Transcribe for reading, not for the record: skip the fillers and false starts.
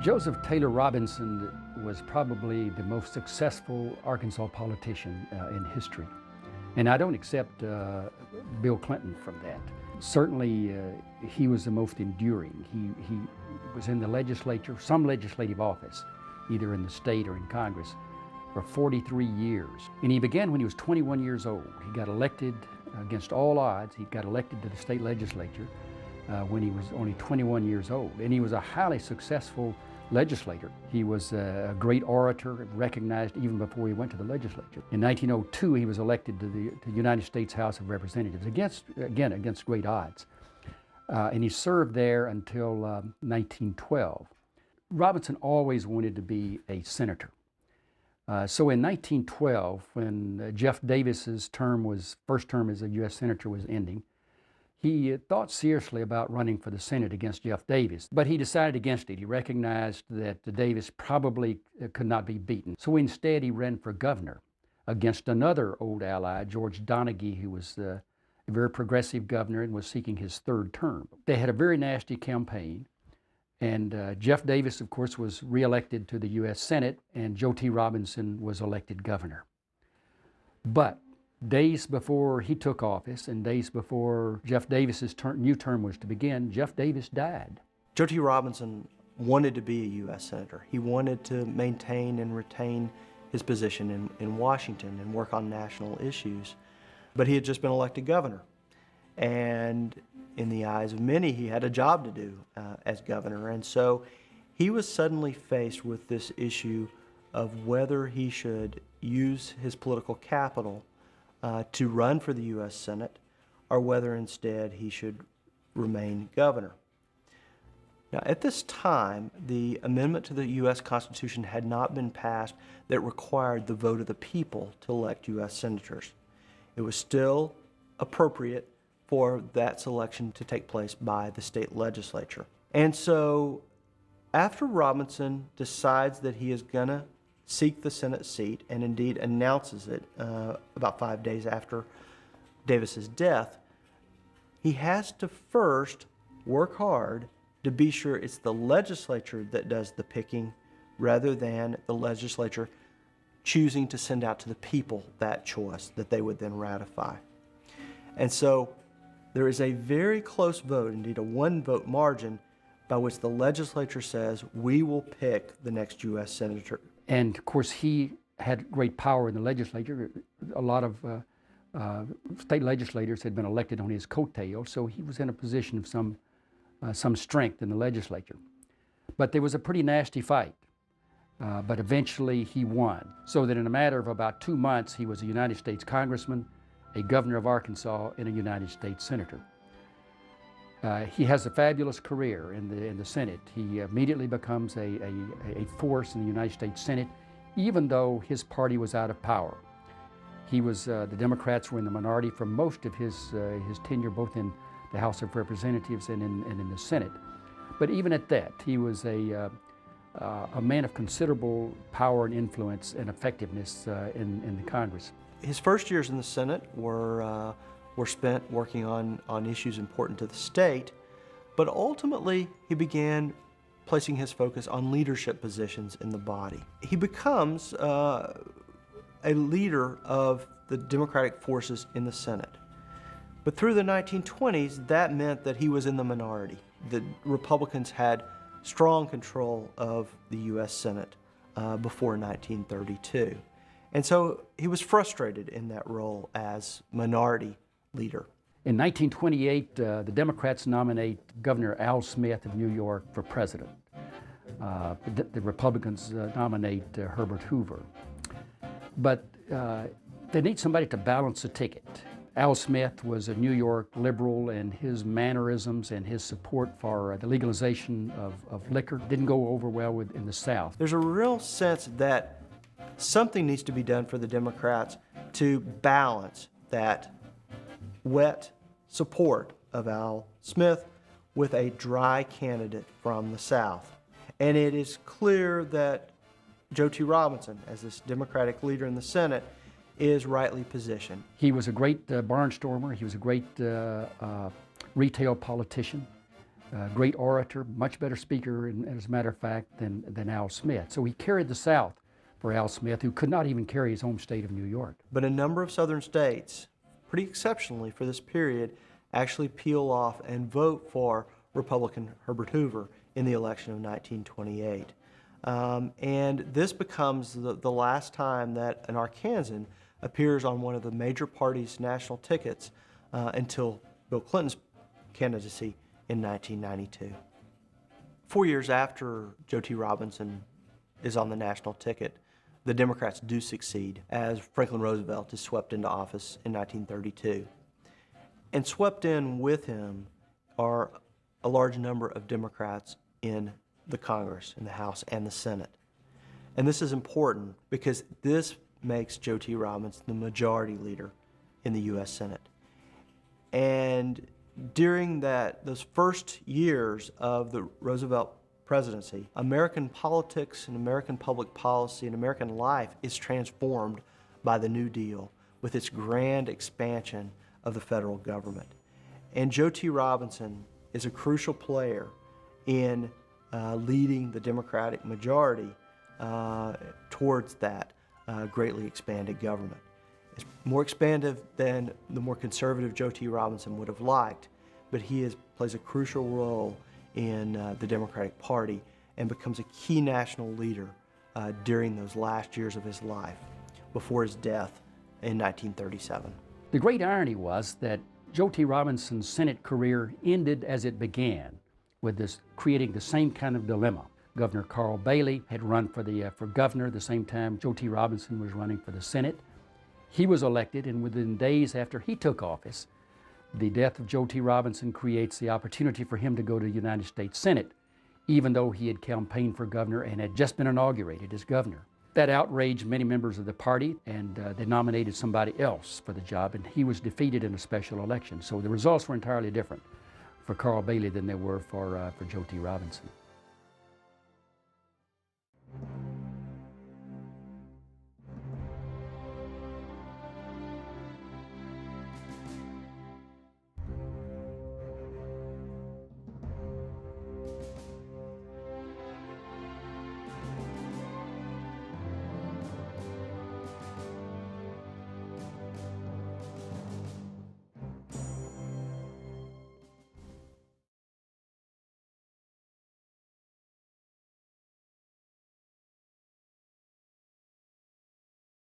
Joseph Taylor Robinson was probably the most successful Arkansas politician in history. And I don't accept Bill Clinton from that. Certainly, he was the most enduring. He was in the legislature, some legislative office, either in the state or in Congress, for 43 years. And he began when he was 21 years old. He got elected against all odds. He got elected to the state legislature when he was only 21 years old. And he was a highly successful legislator. He was a great orator, recognized even before he went to the legislature. In 1902, he was elected to the United States House of Representatives, against great odds. And he served there until 1912. Robinson always wanted to be a senator. So in 1912, when Jeff Davis's first term as a U.S. Senator was ending, he thought seriously about running for the Senate against Jeff Davis, but he decided against it. He recognized that Davis probably could not be beaten. So instead, he ran for governor against another old ally, George Donaghy, who was a very progressive governor and was seeking his third term. They had a very nasty campaign, and Jeff Davis, of course, was reelected to the U.S. Senate, and Joe T. Robinson was elected governor. But days before he took office and days before Jeff Davis's new term was to begin, Jeff Davis died. Joe T. Robinson wanted to be a U.S. Senator. He wanted to maintain and retain his position in Washington and work on national issues. But he had just been elected governor. And in the eyes of many, he had a job to do as governor. And so he was suddenly faced with this issue of whether he should use his political capital to run for the U.S. Senate, or whether instead he should remain governor. Now, at this time, the amendment to the U.S. Constitution had not been passed that required the vote of the people to elect U.S. senators. It was still appropriate for that selection to take place by the state legislature. And so, after Robinson decides that he is going to seek the Senate seat, and indeed announces it about 5 days after Davis's death, he has to first work hard to be sure it's the legislature that does the picking rather than the legislature choosing to send out to the people that choice that they would then ratify. And so there is a very close vote, indeed a one-vote margin, by which the legislature says, we will pick the next U.S. Senator. And of course, he had great power in the legislature. A lot of state legislators had been elected on his coattails, so he was in a position of some strength in the legislature. But there was a pretty nasty fight. But eventually he won. So that in a matter of about 2 months, he was a United States congressman, a governor of Arkansas, and a United States senator. He has a fabulous career in the Senate. He immediately becomes a force in the United States Senate, even though his party was out of power. The Democrats were in the minority for most of his tenure, both in the House of Representatives and in the Senate. But even at that, he was a man of considerable power and influence and effectiveness in the Congress. His first years in the Senate were spent working on issues important to the state, but ultimately he began placing his focus on leadership positions in the body. He becomes a leader of the Democratic forces in the Senate. But through the 1920s, that meant that he was in the minority. The Republicans had strong control of the U.S. Senate before 1932. And so he was frustrated in that role as minority leader. In 1928, the Democrats nominate Governor Al Smith of New York for president. The Republicans nominate Herbert Hoover. But they need somebody to balance the ticket. Al Smith was a New York liberal, and his mannerisms and his support for the legalization of liquor didn't go over well in the South. There's a real sense that something needs to be done for the Democrats to balance that wet support of Al Smith with a dry candidate from the South. And it is clear that Joe T. Robinson, as this Democratic leader in the Senate, is rightly positioned. He was a great barnstormer. He was a great retail politician. great orator, much better speaker, as a matter of fact, than Al Smith. So he carried the South for Al Smith, who could not even carry his home state of New York. But a number of southern states, pretty exceptionally for this period, actually peel off and vote for Republican Herbert Hoover in the election of 1928. And this becomes the last time that an Arkansan appears on one of the major parties' national tickets until Bill Clinton's candidacy in 1992. 4 years after Joe T. Robinson is on the national ticket, the Democrats do succeed as Franklin Roosevelt is swept into office in 1932. And swept in with him are a large number of Democrats in the Congress, in the House and the Senate. And this is important because this makes Joe T. Robinson the majority leader in the U.S. Senate. And during those first years of the Roosevelt presidency, American politics and American public policy and American life is transformed by the New Deal with its grand expansion of the federal government. And Joe T. Robinson is a crucial player in leading the Democratic majority towards that greatly expanded government. It's more expansive than the more conservative Joe T. Robinson would have liked, but he plays a crucial role in the Democratic Party and becomes a key national leader during those last years of his life before his death in 1937. The great irony was that Joe T. Robinson's Senate career ended as it began, with this creating the same kind of dilemma. Governor Carl Bailey had run for governor the same time Joe T. Robinson was running for the Senate. He was elected, and within days after he took office, the death of Joe T. Robinson creates the opportunity for him to go to the United States Senate, even though he had campaigned for governor and had just been inaugurated as governor. That outraged many members of the party, and they nominated somebody else for the job, and he was defeated in a special election. So the results were entirely different for Carl Bailey than they were for Joe T. Robinson.